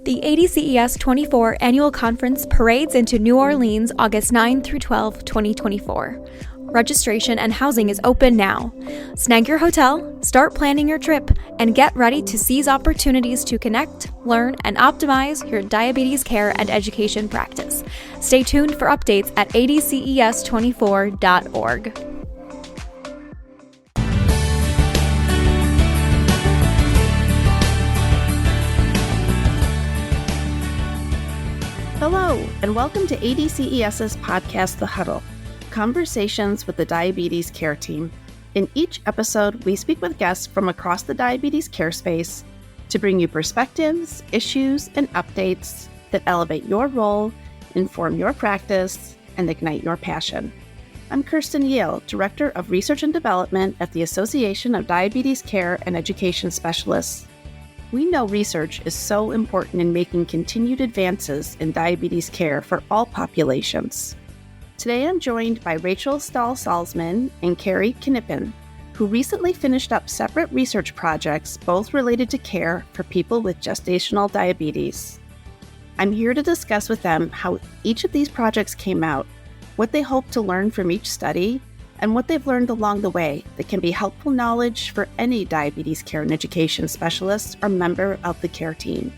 The ADCES 24 Annual Conference parades into New Orleans August 9 through 12, 2024. Registration and housing is open now. Snag your hotel, start planning your trip, and get ready to seize opportunities to connect, learn, and optimize your diabetes care and education practice. Stay tuned for updates at adces24.org. Hello, and welcome to ADCES's podcast, The Huddle, Conversations with the Diabetes Care Team. In each episode, we speak with guests from across the diabetes care space to bring you perspectives, issues, and updates that elevate your role, inform your practice, and ignite your passion. I'm Kirsten Yale, Director of Research and Development at the Association of Diabetes Care and Education Specialists. We know research is so important in making continued advances in diabetes care for all populations. Today I'm joined by Rachel Stahl-Salzman and Kerri Knippen, who recently finished up separate research projects, both related to care for people with gestational diabetes. I'm here to discuss with them how each of these projects came out, what they hope to learn from each study, and what they've learned along the way that can be helpful knowledge for any diabetes care and education specialist or member of the care team.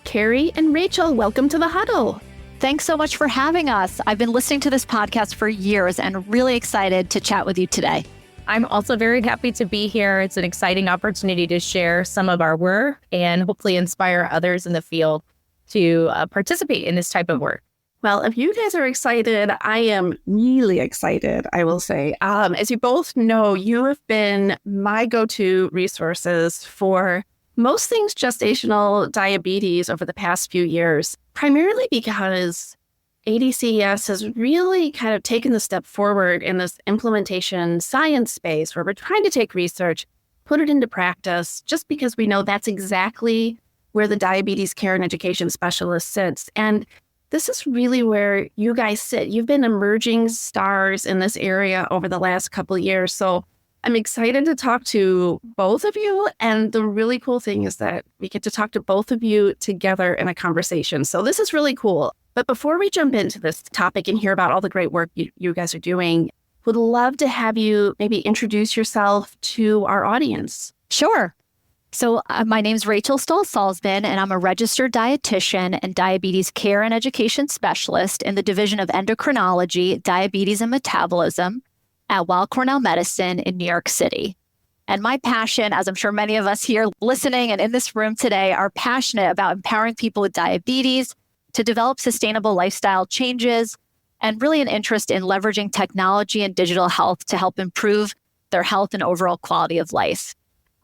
Kerri and Rachel, welcome to the Huddle. Thanks so much for having us. I've been listening to this podcast for years and really excited to chat with you today. I'm also very happy to be here. It's an exciting opportunity to share some of our work and hopefully inspire others in the field to participate in this type of work. Well, if you guys are excited, I am really excited, I will say. As you both know, you have been my go-to resources for most things gestational diabetes over the past few years, primarily because ADCES has really kind of taken the step forward in this implementation science space where we're trying to take research, put it into practice, just because we know that's exactly where the diabetes care and education specialist sits. And this is really where you guys sit. You've been emerging stars in this area over the last couple of years. So I'm excited to talk to both of you. And the really cool thing is that we get to talk to both of you together in a conversation. So this is really cool. But before we jump into this topic and hear about all the great work you guys are doing, would love to have you maybe introduce yourself to our audience. Sure. So my name's Rachel Stahl-Salzman, and I'm a registered dietitian and diabetes care and education specialist in the Division of Endocrinology, Diabetes and Metabolism at Weill Cornell Medicine in New York City. And my passion, as I'm sure many of us here listening and in this room today are passionate about empowering people with diabetes to develop sustainable lifestyle changes, and really an interest in leveraging technology and digital health to help improve their health and overall quality of life.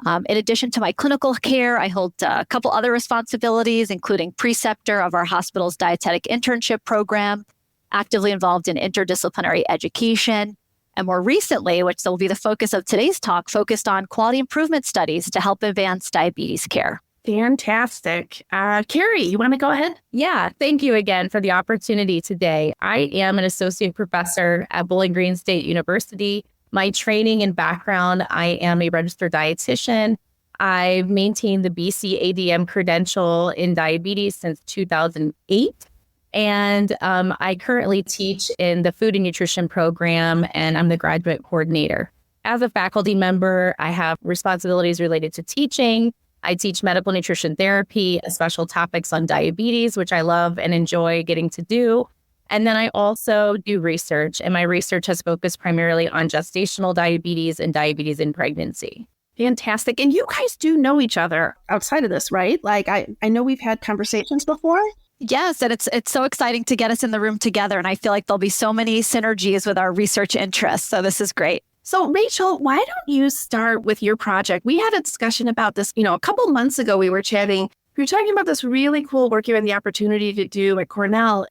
In addition to my clinical care, I hold a couple other responsibilities, including preceptor of our hospital's dietetic internship program, actively involved in interdisciplinary education, and more recently, which will be the focus of today's talk, focused on quality improvement studies to help advance diabetes care. Fantastic. Kerri, you want to go ahead? Yeah, thank you again for the opportunity today. I am an associate professor at Bowling Green State University. My training and background, I am a registered dietitian. I've maintained the BC-ADM credential in diabetes since 2008. And I currently teach in the food and nutrition program, and I'm the graduate coordinator. As a faculty member, I have responsibilities related to teaching. I teach medical nutrition therapy, special topics on diabetes, which I love and enjoy getting to do. And then I also do research, and my research has focused primarily on gestational diabetes and diabetes in pregnancy. Fantastic. And you guys do know each other outside of this, right? Like, I know we've had conversations before. Yes, and it's so exciting to get us in the room together. And I feel like there'll be so many synergies with our research interests. So this is great. So Rachel, why don't you start with your project? We had a discussion about this, a couple months ago. We were chatting. We were talking about this really cool work you had the opportunity to do at Cornell.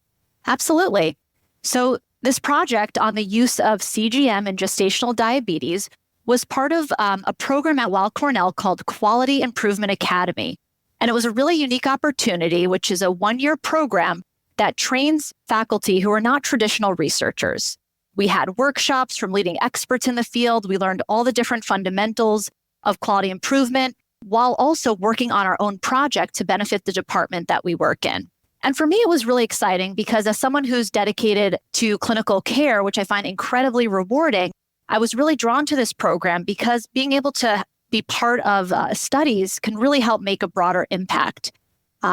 Absolutely. So this project on the use of CGM in gestational diabetes was part of a program at Weill Cornell called Quality Improvement Academy. And it was a really unique opportunity, which is a one-year program that trains faculty who are not traditional researchers. We had workshops from leading experts in the field. We learned all the different fundamentals of quality improvement. while also working on our own project to benefit the department that we work in. And for me, it was really exciting because as someone who's dedicated to clinical care, which I find incredibly rewarding, I was really drawn to this program because being able to be part of studies can really help make a broader impact.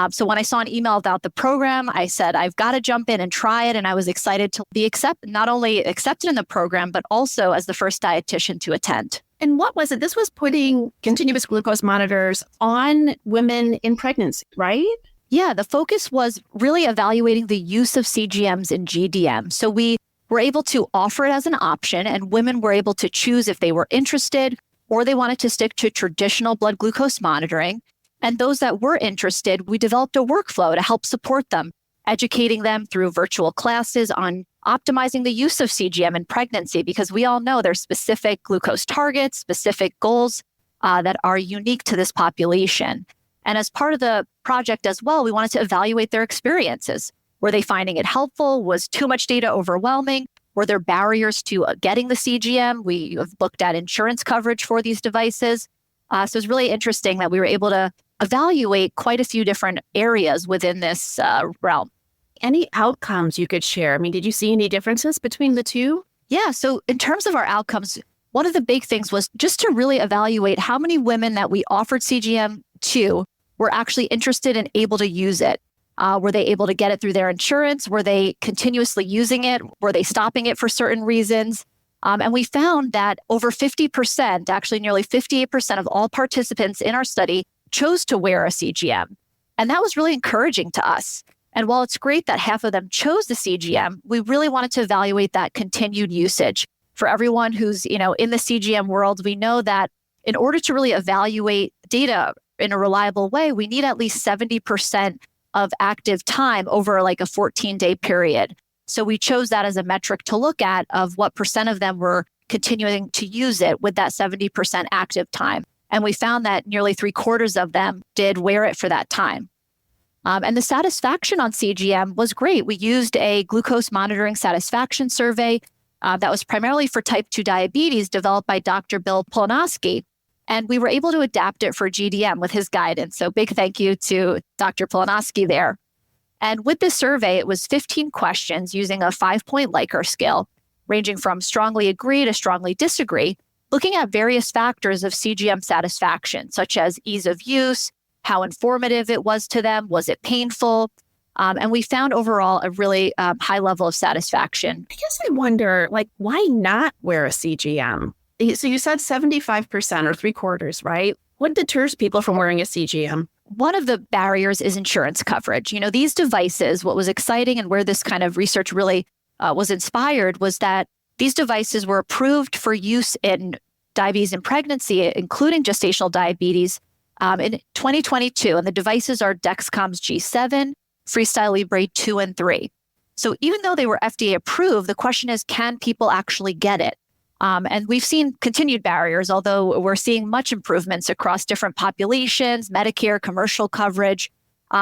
So when I saw an email about the program, I said, I've got to jump in and try it. And I was excited to be not only accepted in the program, but also as the first dietitian to attend. And what was it? This was putting continuous glucose monitors on women in pregnancy, right? Yeah, the focus was really evaluating the use of CGMs in GDM. So we were able to offer it as an option, and women were able to choose if they were interested or they wanted to stick to traditional blood glucose monitoring. And those that were interested, we developed a workflow to help support them, educating them through virtual classes on optimizing the use of CGM in pregnancy, because we all know there's specific glucose targets, specific goals that are unique to this population. And as part of the project as well, we wanted to evaluate their experiences. Were they finding it helpful? Was too much data overwhelming? Were there barriers to getting the CGM? We have looked at insurance coverage for these devices. So it's really interesting that we were able to evaluate quite a few different areas within this realm. Any outcomes you could share? I mean, did you see any differences between the two? Yeah, so in terms of our outcomes, one of the big things was just to really evaluate how many women that we offered CGM to were actually interested and able to use it. Were they able to get it through their insurance? Were they continuously using it? Were they stopping it for certain reasons? And we found that over 50%, actually nearly 58% of all participants in our study chose to wear a CGM. And that was really encouraging to us. And while it's great that half of them chose the CGM, we really wanted to evaluate that continued usage. For everyone who's, in the CGM world, we know that in order to really evaluate data in a reliable way, we need at least 70% of active time over like a 14-day period. So we chose that as a metric to look at of what percent of them were continuing to use it with that 70% active time. And we found that nearly 3/4 of them did wear it for that time. And the satisfaction on CGM was great. We used a glucose monitoring satisfaction survey that was primarily for type 2 diabetes developed by Dr. Bill Polonowski. And we were able to adapt it for GDM with his guidance. So big thank you to Dr. Polonowski there. And with this survey, it was 15 questions using a 5-point Likert scale, ranging from strongly agree to strongly disagree, looking at various factors of CGM satisfaction, such as ease of use, how informative it was to them, was it painful? And we found overall a really high level of satisfaction. I guess I wonder, why not wear a CGM? So you said 75% or 3/4, right? What deters people from wearing a CGM? One of the barriers is insurance coverage. These devices, what was exciting and where this kind of research really was inspired was that these devices were approved for use in diabetes and pregnancy, including gestational diabetes, in 2022. And the devices are Dexcom's G7, Freestyle Libre 2 and 3. So even though they were FDA approved, the question is, can people actually get it? And we've seen continued barriers, although we're seeing much improvements across different populations, Medicare, commercial coverage.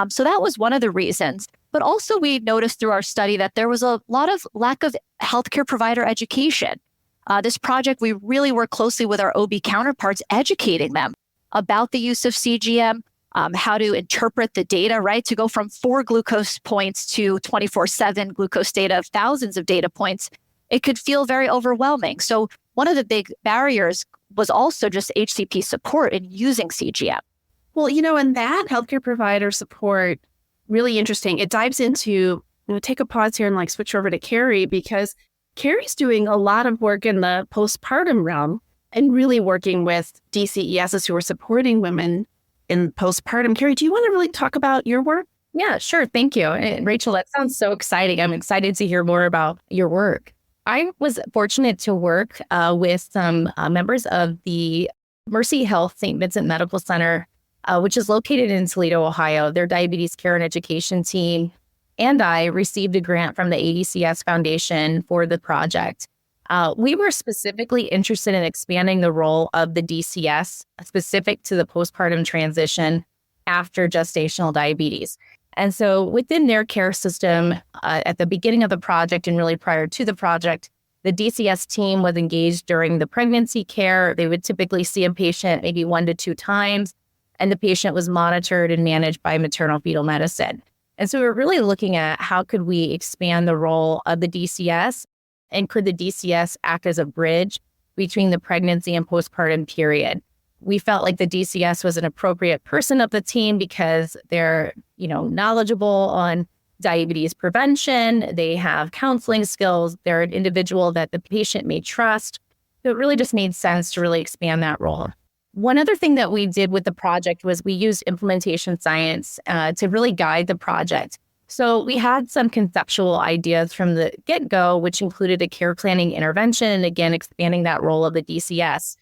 So that was one of the reasons. But also we noticed through our study that there was a lot of lack of healthcare provider education. This project, we really work closely with our OB counterparts, educating them about the use of CGM, how to interpret the data, right? To go from 4 glucose points to 24/7 glucose data of thousands of data points, it could feel very overwhelming. So one of the big barriers was also just HCP support in using CGM. Well, and that healthcare provider support, really interesting. It dives into, take a pause here and switch over to Kerri, because Kerri's doing a lot of work in the postpartum realm and really working with DCESs who are supporting women in postpartum. Kerri, do you want to really talk about your work? Yeah, sure. Thank you. And Rachel, that sounds so exciting. I'm excited to hear more about your work. I was fortunate to work with some members of the Mercy Health St. Vincent Medical Center, which is located in Toledo, Ohio. Their diabetes care and education team and I received a grant from the ADCES Foundation for the project. We were specifically interested in expanding the role of the DCS specific to the postpartum transition after gestational diabetes. And so within their care system, at the beginning of the project and really prior to the project, the DCS team was engaged during the pregnancy care. They would typically see a patient maybe 1 to 2 times. and the patient was monitored and managed by maternal fetal medicine. And so we're really looking at how could we expand the role of the DCS, and could the DCS act as a bridge between the pregnancy and postpartum period. We felt like the DCS was an appropriate person of the team because they're, knowledgeable on diabetes prevention. They have counseling skills. They're an individual that the patient may trust. So it really just made sense to really expand that role. One other thing that we did with the project was we used implementation science to really guide the project. So we had some conceptual ideas from the get-go, which included a care planning intervention, and again, expanding that role of the DCS.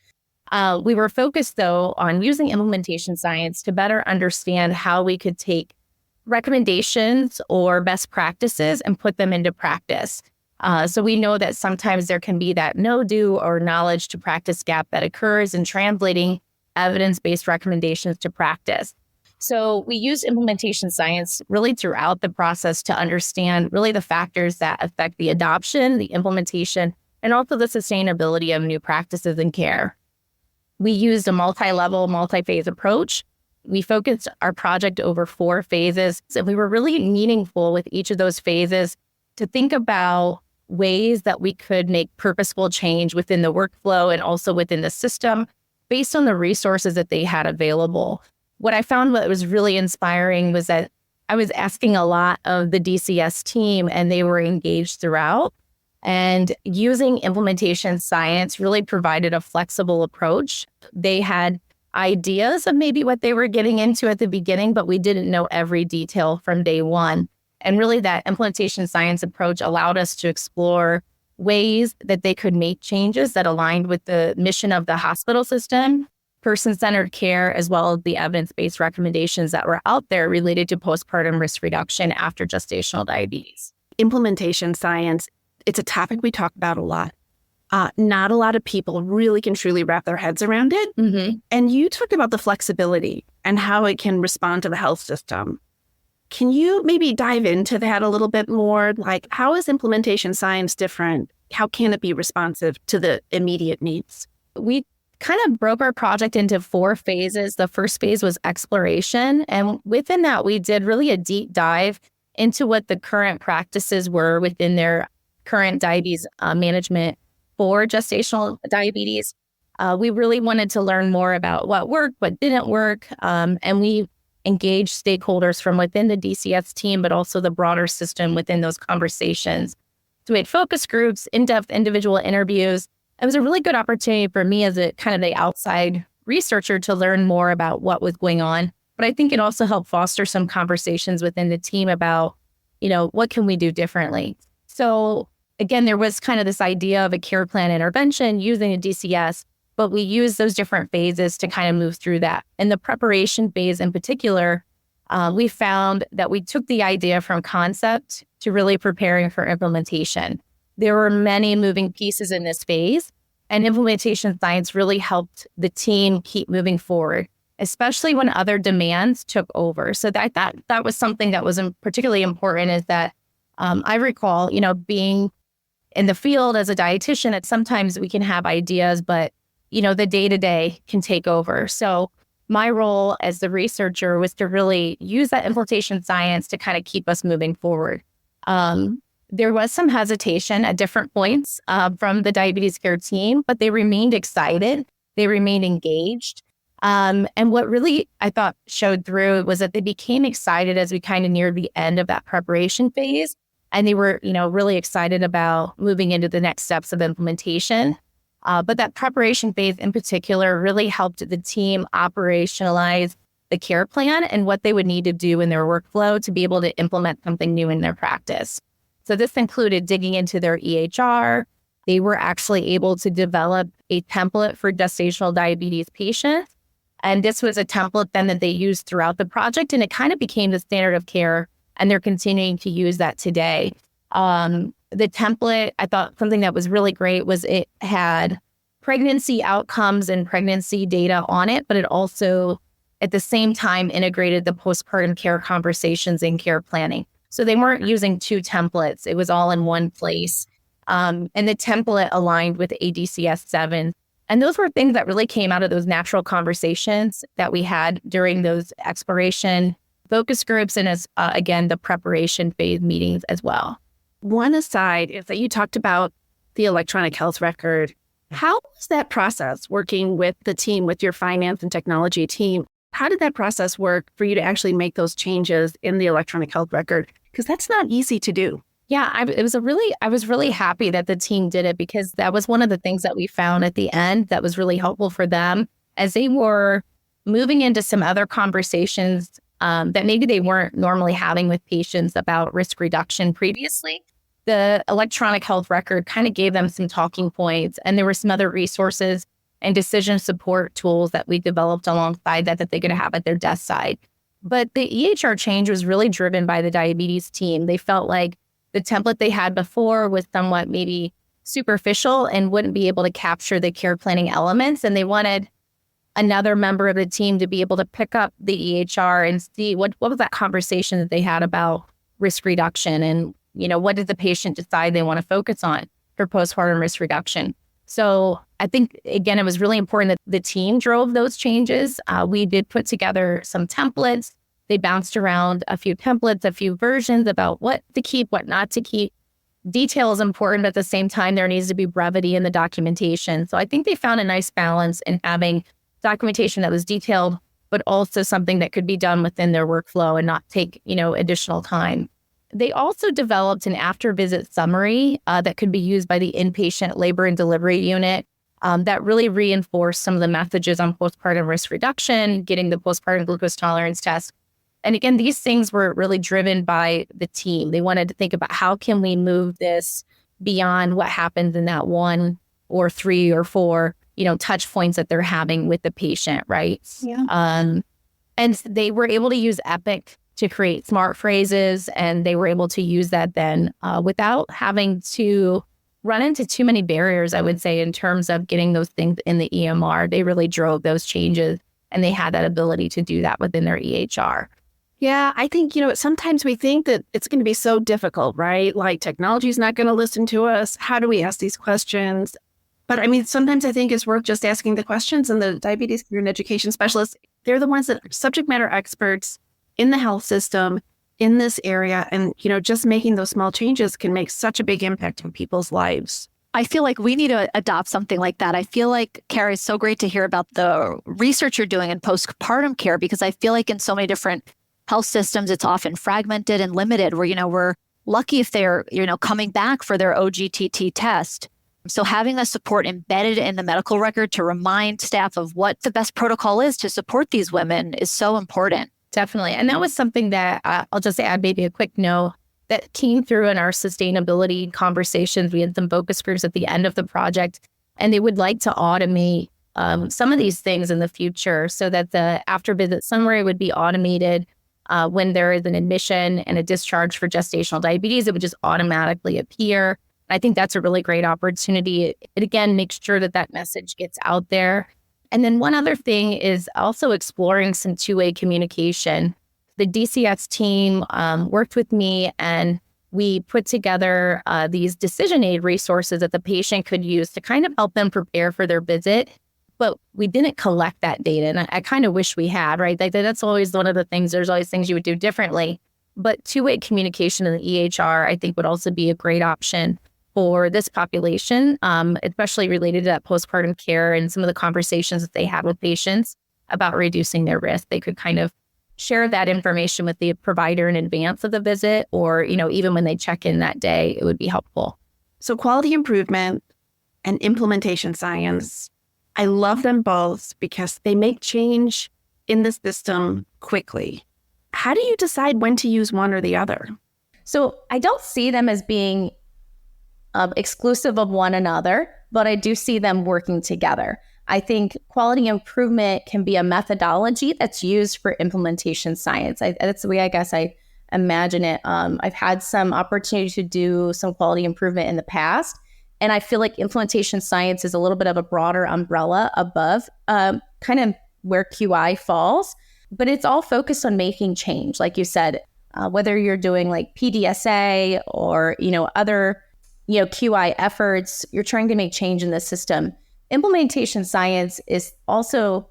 We were focused, though, on using implementation science to better understand how we could take recommendations or best practices and put them into practice. So we know that sometimes there can be that no-do or knowledge to practice gap that occurs in translating evidence-based recommendations to practice. So we use implementation science really throughout the process to understand really the factors that affect the adoption, the implementation, and also the sustainability of new practices in care. We used a multi-level, multi-phase approach. We focused our project over 4 phases, and we were really meaningful with each of those phases to think about ways that we could make purposeful change within the workflow and also within the system based on the resources that they had available. What I found what was really inspiring was that I was asking a lot of the DCS team, and they were engaged throughout. And using implementation science really provided a flexible approach. They had ideas of maybe what they were getting into at the beginning, but we didn't know every detail from day one. And really that implementation science approach allowed us to explore ways that they could make changes that aligned with the mission of the hospital system, person-centered care, as well as the evidence-based recommendations that were out there related to postpartum risk reduction after gestational diabetes. Implementation science, it's a topic we talk about a lot. Not a lot of people really can truly wrap their heads around it. Mm-hmm. And you talked about the flexibility and how it can respond to the health system. Can you maybe dive into that a little bit more? Like, how is implementation science different? How can it be responsive to the immediate needs? We kind of broke our project into 4 phases. The first phase was exploration. And within that, we did really a deep dive into what the current practices were within their current diabetes management for gestational diabetes. We really wanted to learn more about what worked, what didn't work. And we engaged stakeholders from within the DCS team, but also the broader system within those conversations. So we had focus groups, in-depth individual interviews. It was a really good opportunity for me as a kind of the outside researcher to learn more about what was going on. But I think it also helped foster some conversations within the team about, what can we do differently? So again, there was kind of this idea of a care plan intervention using a DCS, but we used those different phases to kind of move through that. In the preparation phase in particular, we found that we took the idea from concept to really preparing for implementation. There were many moving pieces in this phase, and implementation science really helped the team keep moving forward, especially when other demands took over. So that was something that was particularly important, is that I recall, being in the field as a dietitian, that sometimes we can have ideas, but, the day-to-day can take over. So my role as the researcher was to really use that implementation science to kind of keep us moving forward. There was some hesitation at different points from the diabetes care team, but they remained excited. They remained engaged. And what really I thought showed through was that they became excited as we kind of neared the end of that preparation phase. And they were, really excited about moving into the next steps of implementation. But that preparation phase in particular really helped the team operationalize the care plan and what they would need to do in their workflow to be able to implement something new in their practice. So this included digging into their EHR. They were actually able to develop a template for gestational diabetes patients. And this was a template then that they used throughout the project, and it kind of became the standard of care, and they're continuing to use that today. The template, I thought something that was really great was it had pregnancy outcomes and pregnancy data on it, but it also at the same time integrated the postpartum care conversations and care planning. So they weren't using 2 templates. It was all in one place. And the template aligned with ADCS 7 And those were things that really came out of those natural conversations that we had during those exploration focus groups and as, again, the preparation phase meetings as well. One aside is that you talked about the electronic health record. How was that process working with the team, with your finance and technology team? How did that process work for you to actually make those changes in the electronic health record? Because that's not easy to do. Yeah, I was really happy that the team did it, because that was one of the things that we found at the end that was really helpful for them as they were moving into some other conversations that maybe they weren't normally having with patients about risk reduction previously. The electronic health record kind of gave them some talking points, and there were some other resources and decision support tools that we developed alongside that they could have at their desk side. But the EHR change was really driven by the diabetes team. They felt like the template they had before was somewhat maybe superficial and wouldn't be able to capture the care planning elements. And they wanted another member of the team to be able to pick up the EHR and see what was that conversation that they had about risk reduction, and what did the patient decide they want to focus on for postpartum risk reduction. So I think, again, it was really important that the team drove those changes. We did put together some templates. They bounced around a few templates, a few versions about what to keep, what not to keep. Detail is important, but at the same time, there needs to be brevity in the documentation. So I think they found a nice balance in having documentation that was detailed, but also something that could be done within their workflow and not take, additional time. They also developed an after-visit summary that could be used by the inpatient labor and delivery unit that really reinforced some of the messages on postpartum risk reduction, getting the postpartum glucose tolerance test. And again, these things were really driven by the team. They wanted to think about how can we move this beyond what happens in that 1 or 3 or 4, touch points that they're having with the patient, right? Yeah. And they were able to use Epic to create smart phrases, and they were able to use that then without having to run into too many barriers, I would say, in terms of getting those things in the EMR. They really drove those changes, and they had that ability to do that within their EHR. Yeah, I think, sometimes we think that it's going to be so difficult, right? Like technology is not going to listen to us. How do we ask these questions? But sometimes I think it's worth just asking the questions, and the diabetes care and education specialists, they're the ones that are subject matter experts in the health system in this area. And, just making those small changes can make such a big impact on people's lives. I feel like we need to adopt something like that. I feel like, Kerri, it's so great to hear about the research you're doing in postpartum care, because I feel like in so many different health systems, it's often fragmented and limited, where, we're lucky if they're, coming back for their OGTT test. So having that support embedded in the medical record to remind staff of what the best protocol is to support these women is so important. Definitely. And that was something that I'll just add maybe a quick note that came through in our sustainability conversations. We had some focus groups at the end of the project, and they would like to automate some of these things in the future so that the after visit summary would be automated. When there is an admission and a discharge for gestational diabetes, it would just automatically appear. I think that's a really great opportunity. It again makes sure that message gets out there. And then one other thing is also exploring some two-way communication. The DCS team worked with me, and we put together these decision aid resources that the patient could use to kind of help them prepare for their visit. But we didn't collect that data. And I kind of wish we had, right? That's always one of the things. There's always things you would do differently. But two-way communication in the EHR, I think, would also be a great option for this population, especially related to that postpartum care and some of the conversations that they have with patients about reducing their risk. They could kind of share that information with the provider in advance of the visit, or, even when they check in that day, it would be helpful. So quality improvement and implementation science, I love them both because they make change in the system quickly. How do you decide when to use one or the other? So I don't see them as being exclusive of one another, but I do see them working together. I think quality improvement can be a methodology that's used for implementation science. That's the way I guess I imagine it. I've had some opportunity to do some quality improvement in the past, and I feel like implementation science is a little bit of a broader umbrella above kind of where QI falls, but it's all focused on making change. Like you said, whether you're doing like PDSA or, other QI efforts, you're trying to make change in the system. implementation science is also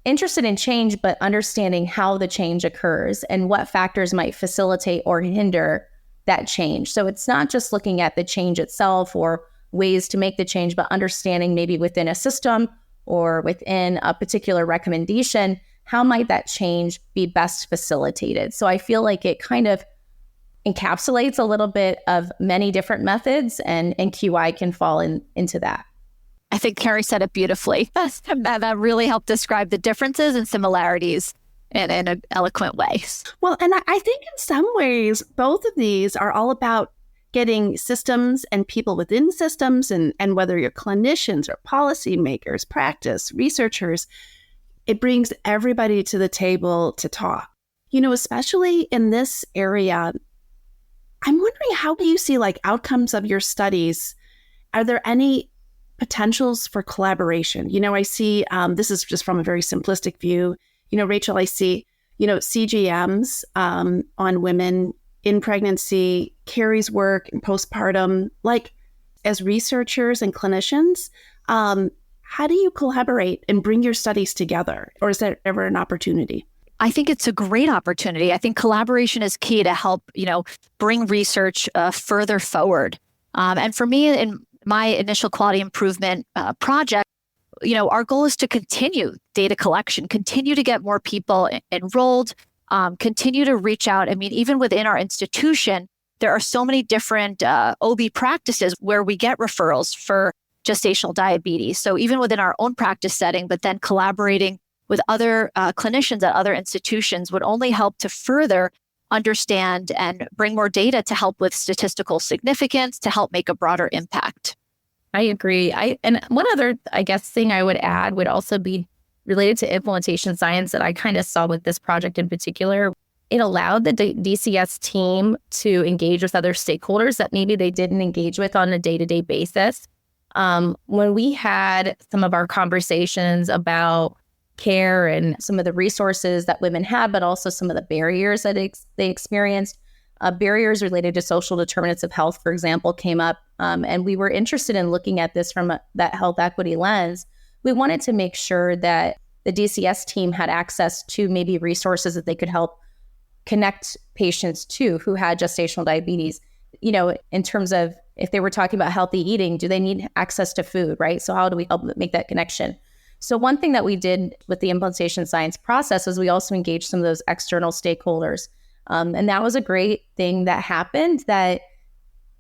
interested in change, but understanding how the change occurs and what factors might facilitate or hinder that change. So it's not just looking at the change itself or ways to make the change, but understanding maybe within a system or within a particular recommendation, how might that change be best facilitated? So I feel like it kind of encapsulates a little bit of many different methods, and QI can fall into that. I think Kerri said it beautifully. That really helped describe the differences and similarities in an eloquent way. Well, and I think in some ways, both of these are all about getting systems and people within systems, and whether you're clinicians or policymakers, practice, researchers, it brings everybody to the table to talk. Especially in this area, I'm wondering, how do you see outcomes of your studies? Are there any potentials for collaboration? I see, this is just from a very simplistic view, Rachel, I see, CGMs on women in pregnancy, Kerri's work in postpartum, as researchers and clinicians, how do you collaborate and bring your studies together? Or is there ever an opportunity? I think it's a great opportunity. I think collaboration is key to help, bring research further forward. And for me, in my initial quality improvement project, our goal is to continue data collection, continue to get more people enrolled, continue to reach out. I mean, even within our institution, there are so many different OB practices where we get referrals for gestational diabetes. So even within our own practice setting, but then collaborating with other clinicians at other institutions would only help to further understand and bring more data to help with statistical significance, to help make a broader impact. I agree. And one other, thing I would add would also be related to implementation science that I kind of saw with this project in particular. It allowed the DCS team to engage with other stakeholders that maybe they didn't engage with on a day-to-day basis. When we had some of our conversations about care and some of the resources that women had, but also some of the barriers that they experienced, barriers related to social determinants of health, for example, came up. And we were interested in looking at this from that health equity lens. We wanted to make sure that the DCS team had access to maybe resources that they could help connect patients to who had gestational diabetes. In terms of if they were talking about healthy eating, do they need access to food, right? So how do we help make that connection? So one thing that we did with the implementation science process is we also engaged some of those external stakeholders. And that was a great thing that happened that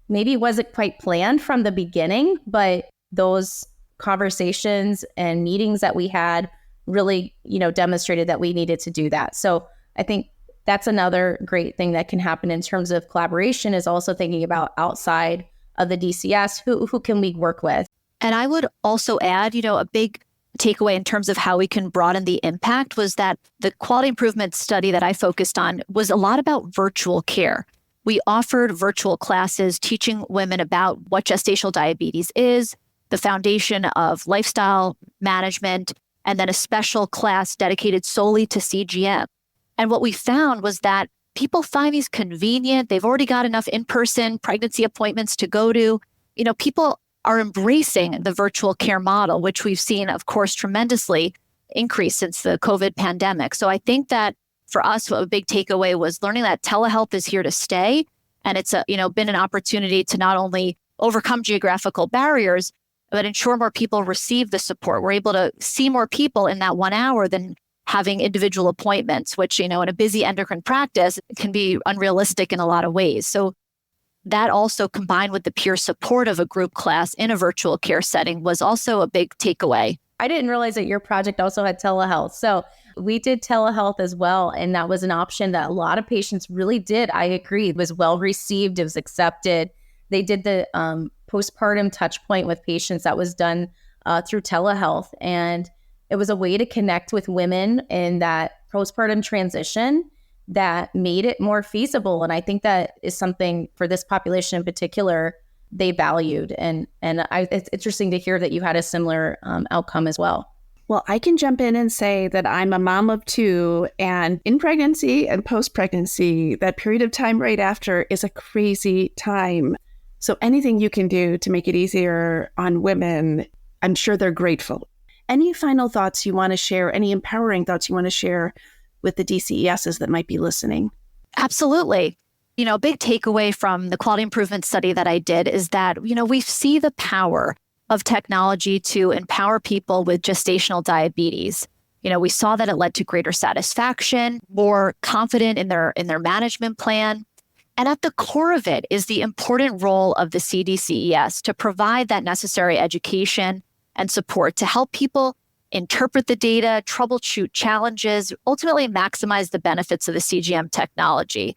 maybe wasn't quite planned from the beginning, but those conversations and meetings that we had really, demonstrated that we needed to do that. So I think that's another great thing that can happen in terms of collaboration, is also thinking about outside of the DCS, who can we work with? And I would also add, a big takeaway in terms of how we can broaden the impact was that the quality improvement study that I focused on was a lot about virtual care. We offered virtual classes teaching women about what gestational diabetes is, the foundation of lifestyle management, and then a special class dedicated solely to CGM. And what we found was that people find these convenient. They've already got enough in-person pregnancy appointments to go to. People are embracing the virtual care model, which we've seen, of course, tremendously increase since the COVID pandemic. So I think that for us, a big takeaway was learning that telehealth is here to stay. And it's been an opportunity to not only overcome geographical barriers, but ensure more people receive the support. We're able to see more people in that 1 hour than having individual appointments, which, in a busy endocrine practice can be unrealistic in a lot of ways. So that also, combined with the peer support of a group class in a virtual care setting, was also a big takeaway. I didn't realize that your project also had telehealth. So we did telehealth as well. And that was an option that a lot of patients really did. I agree. It was well received. It was accepted. They did the postpartum touch point with patients that was done through telehealth. And it was a way to connect with women in that postpartum transition that made it more feasible. And I think that is something for this population in particular, they valued. And it's interesting to hear that you had a similar outcome as well. Well, I can jump in and say that I'm a mom of two, and in pregnancy and post-pregnancy, that period of time right after is a crazy time. So anything you can do to make it easier on women I'm sure they're grateful. Any final thoughts you want to share, any empowering thoughts you want to share with the DCESs that might be listening? Absolutely. A big takeaway from the quality improvement study that I did is that, we see the power of technology to empower people with gestational diabetes. We saw that it led to greater satisfaction, more confident in their management plan. And at the core of it is the important role of the CDCES to provide that necessary education and support to help people interpret the data, troubleshoot challenges, ultimately maximize the benefits of the CGM technology.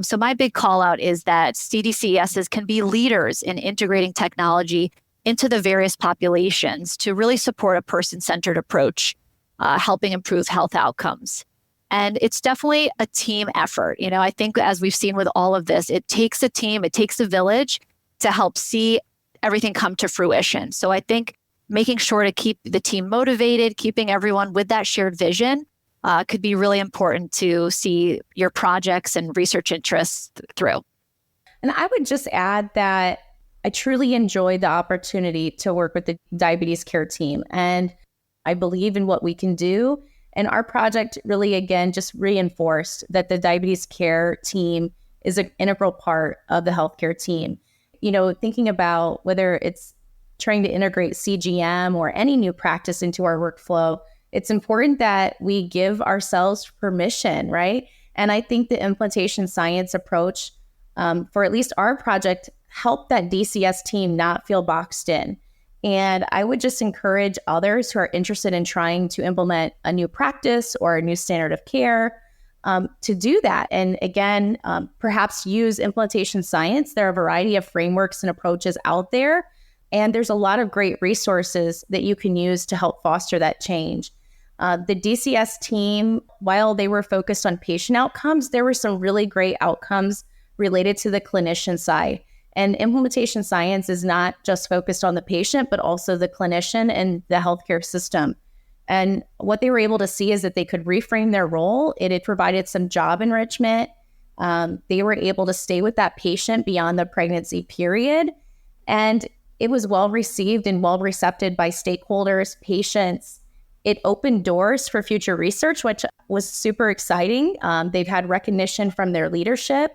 So my big call out is that CDCESs can be leaders in integrating technology into the various populations to really support a person-centered approach, helping improve health outcomes. And it's definitely a team effort. I think as we've seen with all of this, it takes a team, it takes a village to help see everything come to fruition. So I think making sure to keep the team motivated, keeping everyone with that shared vision could be really important to see your projects and research interests through. And I would just add that I truly enjoyed the opportunity to work with the diabetes care team. And I believe in what we can do. And our project really, again, just reinforced that the diabetes care team is an integral part of the healthcare team. Thinking about whether it's trying to integrate CGM or any new practice into our workflow, it's important that we give ourselves permission, right? And I think the implementation science approach for at least our project helped that DCS team not feel boxed in. And I would just encourage others who are interested in trying to implement a new practice or a new standard of care to do that. And again, perhaps use implementation science. There are a variety of frameworks and approaches out there. And there's a lot of great resources that you can use to help foster that change. The DCS team, while they were focused on patient outcomes, there were some really great outcomes related to the clinician side. And implementation science is not just focused on the patient, but also the clinician and the healthcare system. And what they were able to see is that they could reframe their role. It had provided some job enrichment. They were able to stay with that patient beyond the pregnancy period. And it was well received and well recepted by stakeholders, patients. It opened doors for future research, which was super exciting. They've had recognition from their leadership.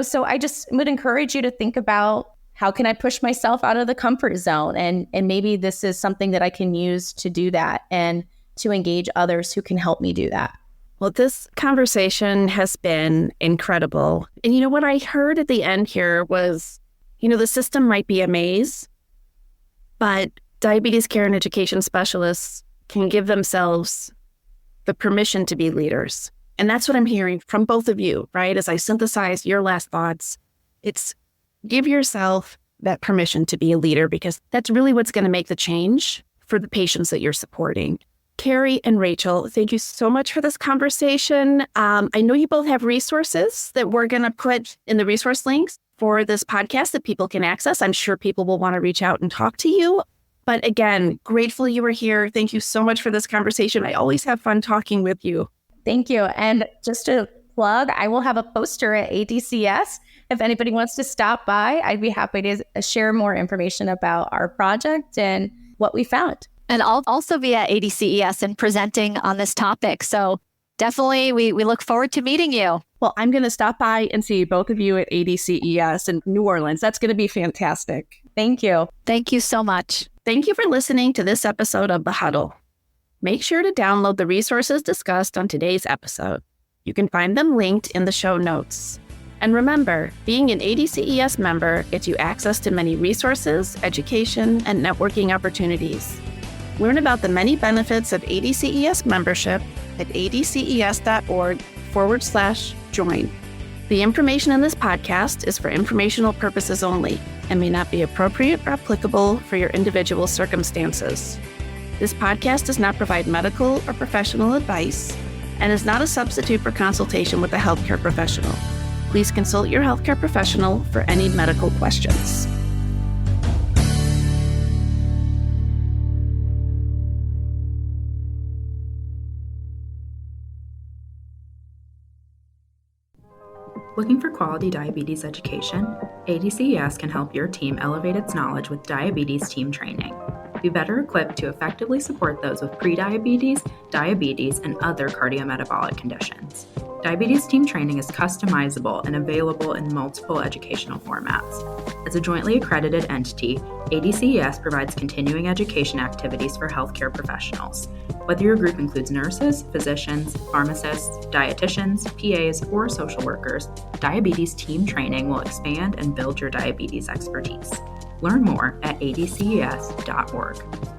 So I just would encourage you to think about, how can I push myself out of the comfort zone? And maybe this is something that I can use to do that and to engage others who can help me do that. Well, this conversation has been incredible. And what I heard at the end here was, the system might be a maze, but diabetes care and education specialists can give themselves the permission to be leaders. And that's what I'm hearing from both of you, right? As I synthesize your last thoughts, it's give yourself that permission to be a leader, because that's really what's going to make the change for the patients that you're supporting. Kerri and Rachel, thank you so much for this conversation. I know you both have resources that we're going to put in the resource links for this podcast that people can access. I'm sure people will want to reach out and talk to you. But again, grateful you were here. Thank you so much for this conversation. I always have fun talking with you. Thank you. And just to plug, I will have a poster at ADCS. If anybody wants to stop by, I'd be happy to share more information about our project and what we found. And I'll also be at ADCES and presenting on this topic. So definitely, we look forward to meeting you. Well, I'm going to stop by and see both of you at ADCES in New Orleans. That's going to be fantastic. Thank you. Thank you so much. Thank you for listening to this episode of The Huddle. Make sure to download the resources discussed on today's episode. You can find them linked in the show notes. And remember, being an ADCES member gets you access to many resources, education, and networking opportunities. Learn about the many benefits of ADCES membership at adces.org/join. The information in this podcast is for informational purposes only and may not be appropriate or applicable for your individual circumstances. This podcast does not provide medical or professional advice and is not a substitute for consultation with a healthcare professional. Please consult your healthcare professional for any medical questions. Looking for quality diabetes education? ADCES can help your team elevate its knowledge with diabetes team training. be better equipped to effectively support those with prediabetes, diabetes, and other cardiometabolic conditions. Diabetes team training is customizable and available in multiple educational formats. As a jointly accredited entity, ADCES provides continuing education activities for healthcare professionals. Whether your group includes nurses, physicians, pharmacists, dietitians, PAs, or social workers, diabetes team training will expand and build your diabetes expertise. Learn more at adces.org.